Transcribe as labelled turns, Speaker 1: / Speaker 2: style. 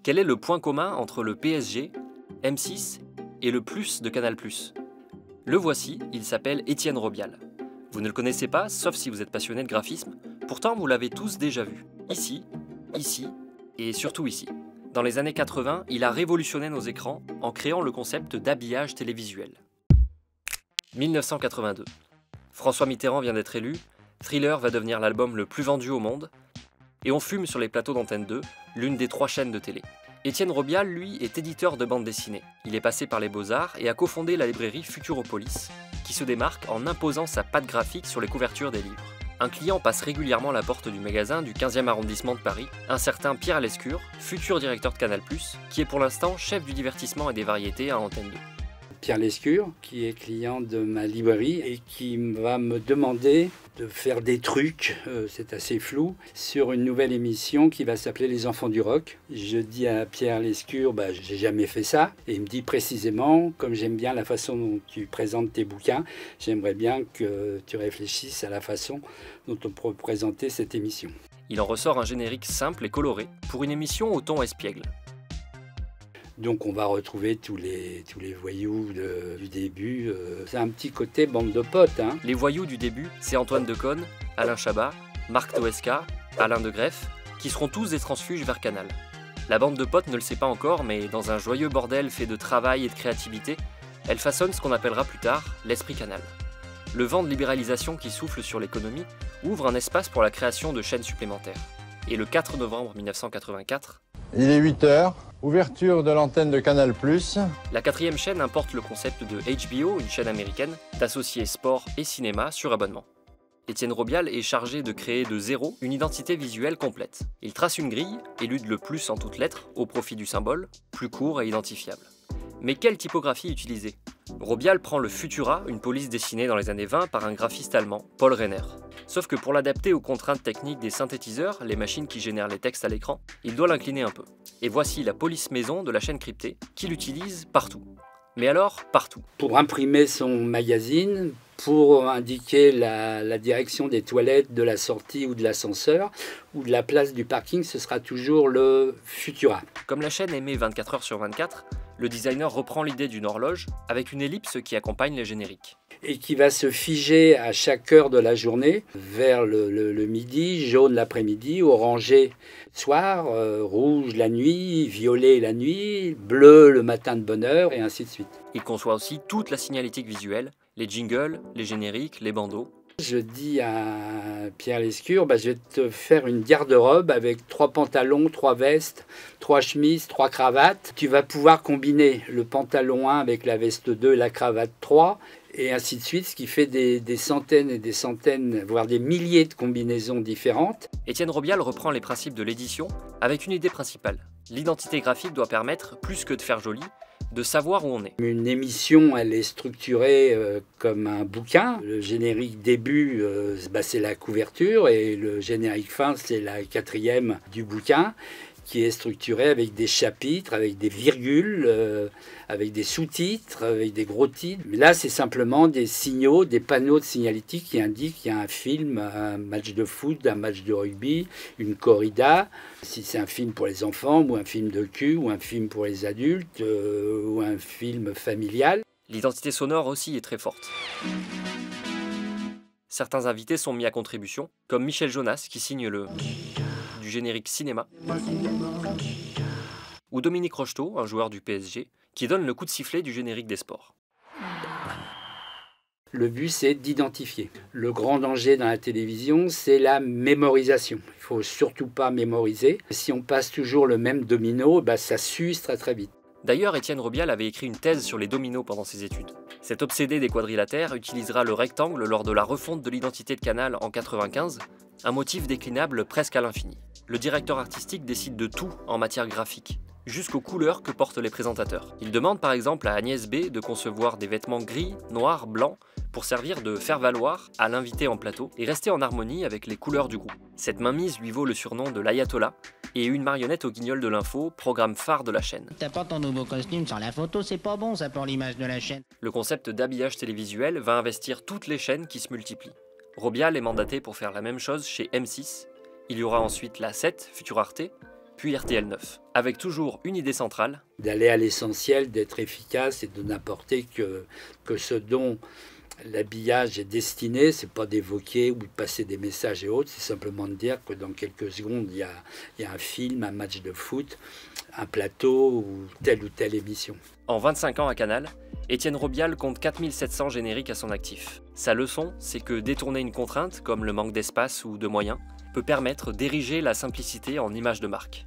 Speaker 1: Quel est le point commun entre le PSG, M6 et le Plus de Canal+? Le voici, il s'appelle Étienne Robial. Vous ne le connaissez pas, sauf si vous êtes passionné de graphisme, pourtant vous l'avez tous déjà vu. Ici, ici et surtout ici. Dans les années 80, il a révolutionné nos écrans en créant le concept d'habillage télévisuel. 1982. François Mitterrand vient d'être élu, Thriller va devenir l'album le plus vendu au monde, et on fume sur les plateaux d'Antenne 2, l'une des 3 chaînes de télé. Étienne Robial, lui, est éditeur de bande dessinée. Il est passé par les Beaux-Arts et a cofondé la librairie Futuropolis, qui se démarque en imposant sa patte graphique sur les couvertures des livres. Un client passe régulièrement la porte du magasin du 15e arrondissement de Paris, un certain Pierre Lescure, futur directeur de Canal+, qui est pour l'instant chef du divertissement et des variétés à Antenne 2.
Speaker 2: Pierre Lescure, qui est client de ma librairie et qui va me demander de faire des trucs, c'est assez flou, sur une nouvelle émission qui va s'appeler Les Enfants du Rock. Je dis à Pierre Lescure, j'ai jamais fait ça. Et il me dit précisément, comme j'aime bien la façon dont tu présentes tes bouquins, j'aimerais bien que tu réfléchisses à la façon dont on peut présenter cette émission.
Speaker 1: Il en ressort un générique simple et coloré pour une émission au ton espiègle.
Speaker 2: Donc on va retrouver tous les voyous du début. C'est un petit côté bande de potes. Hein.
Speaker 1: Les voyous du début, c'est Antoine Decaune, Alain Chabat, Marc Toesca, Alain de Greff, qui seront tous des transfuges vers Canal. La bande de potes ne le sait pas encore, mais dans un joyeux bordel fait de travail et de créativité, elle façonne ce qu'on appellera plus tard l'esprit Canal. Le vent de libéralisation qui souffle sur l'économie ouvre un espace pour la création de chaînes supplémentaires. Et le 4 novembre 1984,
Speaker 3: il est 8h, ouverture de l'antenne de Canal+.
Speaker 1: La 4e chaîne importe le concept de HBO, une chaîne américaine, d'associer sport et cinéma sur abonnement. Étienne Robial est chargé de créer de zéro une identité visuelle complète. Il trace une grille, élude le plus en toutes lettres, au profit du symbole, plus court et identifiable. Mais quelle typographie utiliser? Robial prend le Futura, une police dessinée dans les années 20 par un graphiste allemand, Paul Renner. Sauf que pour l'adapter aux contraintes techniques des synthétiseurs, les machines qui génèrent les textes à l'écran, il doit l'incliner un peu. Et voici la police maison de la chaîne cryptée, qu'il utilise partout. Mais alors, partout.
Speaker 2: Pour imprimer son magazine, pour indiquer la direction des toilettes, de la sortie ou de l'ascenseur, ou de la place du parking, ce sera toujours le Futura.
Speaker 1: Comme la chaîne émet 24 heures sur 24, le designer reprend l'idée d'une horloge avec une ellipse qui accompagne les génériques.
Speaker 2: Et qui va se figer à chaque heure de la journée, vers le midi, jaune l'après-midi, orangé le soir, rouge la nuit, violet la nuit, bleu le matin de bonne heure, et ainsi de suite.
Speaker 1: Il conçoit aussi toute la signalétique visuelle, les jingles, les génériques, les bandeaux.
Speaker 2: Je dis à Pierre Lescure, je vais te faire une garde-robe avec 3 pantalons, 3 vestes, 3 chemises, 3 cravates. Tu vas pouvoir combiner le pantalon 1 avec la veste 2 et la cravate 3, et ainsi de suite, ce qui fait des centaines et des centaines, voire des milliers de combinaisons différentes.
Speaker 1: Étienne Robial reprend les principes de l'édition avec une idée principale. L'identité graphique doit permettre, plus que de faire joli, de savoir où on est.
Speaker 2: Une émission, elle est structurée comme un bouquin. Le générique début, c'est la couverture, et le générique fin, c'est la 4e du bouquin, qui est structuré avec des chapitres, avec des virgules, avec des sous-titres, avec des gros titres. Mais là, c'est simplement des signaux, des panneaux de signalétique qui indiquent qu'il y a un film, un match de foot, un match de rugby, une corrida. Si c'est un film pour les enfants, ou un film de cul, ou un film pour les adultes, ou un film familial.
Speaker 1: L'identité sonore aussi est très forte. Certains invités sont mis à contribution, comme Michel Jonas qui signe le du générique cinéma, ou Dominique Rocheteau, un joueur du PSG, qui donne le coup de sifflet du générique des sports.
Speaker 2: Le but, c'est d'identifier. Le grand danger dans la télévision, c'est la mémorisation. Il ne faut surtout pas mémoriser. Si on passe toujours le même domino, ça s'use très très vite.
Speaker 1: D'ailleurs, Étienne Robial avait écrit une thèse sur les dominos pendant ses études. Cet obsédé des quadrilatères utilisera le rectangle lors de la refonte de l'identité de Canal en 1995, un motif déclinable presque à l'infini. Le directeur artistique décide de tout en matière graphique, jusqu'aux couleurs que portent les présentateurs. Il demande par exemple à Agnès B de concevoir des vêtements gris, noirs, blancs, pour servir de faire-valoir à l'invité en plateau et rester en harmonie avec les couleurs du groupe. Cette mainmise lui vaut le surnom de l'Ayatollah et une marionnette au guignol de l'info, programme phare de la chaîne.
Speaker 4: T'as pas ton nouveau costume sur la photo, c'est pas bon ça pour l'image de la chaîne.
Speaker 1: Le concept d'habillage télévisuel va investir toutes les chaînes qui se multiplient. Robial est mandaté pour faire la même chose chez M6. Il y aura ensuite la 7, Futur Arte, puis RTL 9, avec toujours une idée centrale.
Speaker 2: D'aller à l'essentiel, d'être efficace et de n'apporter que ce dont l'habillage est destiné, c'est pas d'évoquer ou de passer des messages et autres, c'est simplement de dire que dans quelques secondes, il y a un film, un match de foot, un plateau ou telle émission.
Speaker 1: En 25 ans à Canal, Étienne Robial compte 4700 génériques à son actif. Sa leçon, c'est que détourner une contrainte, comme le manque d'espace ou de moyens, peut permettre d'ériger la simplicité en image de marque.